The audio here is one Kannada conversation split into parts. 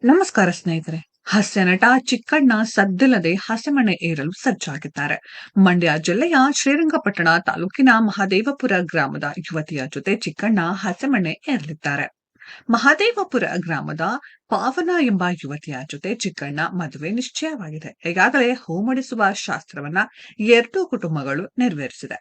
ನಮಸ್ಕಾರ ಸ್ನೇಹಿತರೆ. ಹಾಸ್ಯ ನಟ ಚಿಕ್ಕಣ್ಣ ಸದ್ದಿಲ್ಲದೆ ಹಸೆಮಣೆ ಏರಲು ಸಜ್ಜಾಗಿದ್ದಾರೆ. ಮಂಡ್ಯ ಜಿಲ್ಲೆಯ ಶ್ರೀರಂಗಪಟ್ಟಣ ತಾಲೂಕಿನ ಮಹದೇವಪುರ ಗ್ರಾಮದ ಯುವತಿಯ ಜೊತೆ ಚಿಕ್ಕಣ್ಣ ಹಸೆಮಣೆ ಏರಲಿದ್ದಾರೆ. ಮಹದೇವಪುರ ಗ್ರಾಮದ ಪಾವನ ಎಂಬ ಯುವತಿಯ ಜೊತೆ ಚಿಕ್ಕಣ್ಣ ಮದುವೆ ನಿಶ್ಚಯವಾಗಿದೆ. ಈಗಾಗಲೇ ಹೂಮಡಿಸುವ ಶಾಸ್ತ್ರವನ್ನ ಎರಡೂ ಕುಟುಂಬಗಳು ನೆರವೇರಿಸಿದೆ.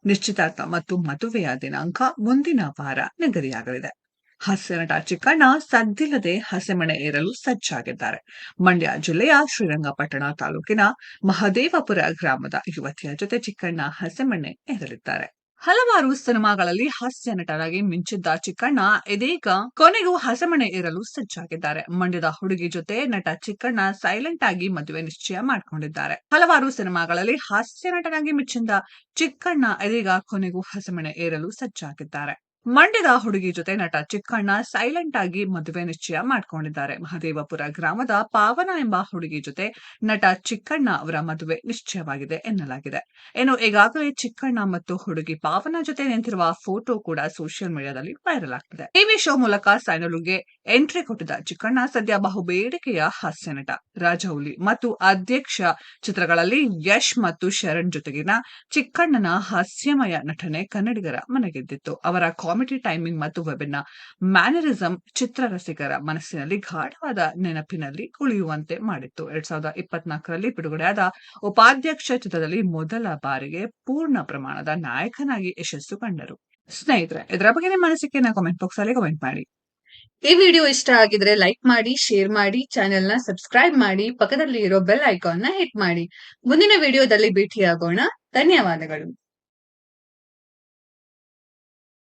ನಿಶ್ಚಿತಾರ್ಥ ಮತ್ತು ಮದುವೆಯ ದಿನಾಂಕ ಮುಂದಿನ ವಾರ ನಿಗದಿಯಾಗಲಿದೆ. ಹಾಸ್ಯ ನಟ ಚಿಕ್ಕಣ್ಣ ಸದ್ದಿಲ್ಲದೆ ಹಸೆಮಣೆ ಏರಲು ಸಜ್ಜಾಗಿದ್ದಾರೆ. ಮಂಡ್ಯ ಜಿಲ್ಲೆಯ ಶ್ರೀರಂಗಪಟ್ಟಣ ತಾಲೂಕಿನ ಮಹದೇವಪುರ ಗ್ರಾಮದ ಯುವತಿಯ ಜೊತೆ ಚಿಕ್ಕಣ್ಣ ಹಸೆಮಣೆ ಏರಲಿದ್ದಾರೆ. ಹಲವಾರು ಸಿನಿಮಾಗಳಲ್ಲಿ ಹಾಸ್ಯ ನಟರಾಗಿ ಮಿಂಚಿದ್ದ ಚಿಕ್ಕಣ್ಣ ಇದೀಗ ಕೊನೆಗೂ ಹಸೆಮಣೆ ಏರಲು ಸಜ್ಜಾಗಿದ್ದಾರೆ. ಮಂಡ್ಯದ ಹುಡುಗಿ ಜೊತೆ ನಟ ಚಿಕ್ಕಣ್ಣ ಸೈಲೆಂಟ್ ಆಗಿ ಮದುವೆ ನಿಶ್ಚಯ ಮಾಡಿಕೊಂಡಿದ್ದಾರೆ. ಹಲವಾರು ಸಿನಿಮಾಗಳಲ್ಲಿ ಹಾಸ್ಯ ನಟನಾಗಿ ಮಿಂಚಿದ್ದ ಚಿಕ್ಕಣ್ಣ ಇದೀಗ ಕೊನೆಗೂ ಹಸೆಮಣೆ ಏರಲು ಸಜ್ಜಾಗಿದ್ದಾರೆ. ಮಂಡ್ಯದ ಹುಡುಗಿ ಜೊತೆ ನಟ ಚಿಕ್ಕಣ್ಣ ಸೈಲೆಂಟ್ ಆಗಿ ಮದುವೆ ನಿಶ್ಚಯ ಮಾಡಿಕೊಂಡಿದ್ದಾರೆ. ಮಹದೇವಪುರ ಗ್ರಾಮದ ಪಾವನ ಎಂಬ ಹುಡುಗಿ ಜೊತೆ ನಟ ಚಿಕ್ಕಣ್ಣ ಅವರ ಮದುವೆ ನಿಶ್ಚಯವಾಗಿದೆ ಎನ್ನಲಾಗಿದೆ. ಇನ್ನು ಈಗಾಗಲೇ ಚಿಕ್ಕಣ್ಣ ಮತ್ತು ಹುಡುಗಿ ಪಾವನ ಜೊತೆ ನಿಂತಿರುವ ಫೋಟೋ ಕೂಡ ಸೋಷಿಯಲ್ ಮೀಡಿಯಾದಲ್ಲಿ ವೈರಲ್ ಆಗ್ತಿದೆ. ಟಿವಿ ಶೋ ಮೂಲಕ ಸ್ಯಾಂಡಲ್ವುಡ್ಗೆ ಎಂಟ್ರಿ ಕೊಟ್ಟಿದ್ದ ಚಿಕ್ಕಣ್ಣ ಸದ್ಯ ಬಹುಬೇಡಿಕೆಯ ಹಾಸ್ಯ ನಟ. ರಾಜೌಲಿ ಮತ್ತು ಅಧ್ಯಕ್ಷ ಚಿತ್ರಗಳಲ್ಲಿ ಯಶ್ ಮತ್ತು ಶರಣ್ ಜೊತೆಗಿನ ಚಿಕ್ಕಣ್ಣನ ಹಾಸ್ಯಮಯ ನಟನೆ ಕನ್ನಡಿಗರ ಮನಗೆದ್ದಿತ್ತು. ಅವರ ಕಾಮಿಡಿ ಟೈಮಿಂಗ್ ಮತ್ತು ವಿಭಿನ್ನ ಮ್ಯಾನರಿಸಂ ಚಿತ್ರರಸಿಕರ ಮನಸ್ಸಿನಲ್ಲಿ ಗಾಢವಾದ ನೆನಪಿನಲ್ಲಿ ಉಳಿಯುವಂತೆ ಮಾಡಿತ್ತು. 2024ರಲ್ಲಿ ಬಿಡುಗಡೆಯಾದ ಉಪಾಧ್ಯಕ್ಷ ಚಿತ್ರದಲ್ಲಿ ಮೊದಲ ಬಾರಿಗೆ ಪೂರ್ಣ ಪ್ರಮಾಣದ ನಾಯಕನಾಗಿ ಯಶಸ್ಸು ಕಂಡರು. ಸ್ನೇಹಿತರೆ, ಇದರ ಬಗ್ಗೆ ನಿಮ್ಮ ಅನಿಸಿಕೆಯನ್ನು ಕಾಮೆಂಟ್ ಬಾಕ್ಸ್ ಅಲ್ಲಿ ಕಾಮೆಂಟ್ ಮಾಡಿ. ಈ ವಿಡಿಯೋ ಇಷ್ಟ ಆಗಿದ್ರೆ ಲೈಕ್ ಮಾಡಿ, ಶೇರ್ ಮಾಡಿ, ಚಾನೆಲ್ ನ ಸಬ್ಸ್ಕ್ರೈಬ್ ಮಾಡಿ, ಪಕ್ಕದಲ್ಲಿ ಇರೋ ಬೆಲ್ ಐಕಾನ್ ನ ಹಿಟ್ ಮಾಡಿ. ಮುಂದಿನ ವಿಡಿಯೋದಲ್ಲಿ ಭೇಟಿಯಾಗೋಣ. ಧನ್ಯವಾದಗಳು.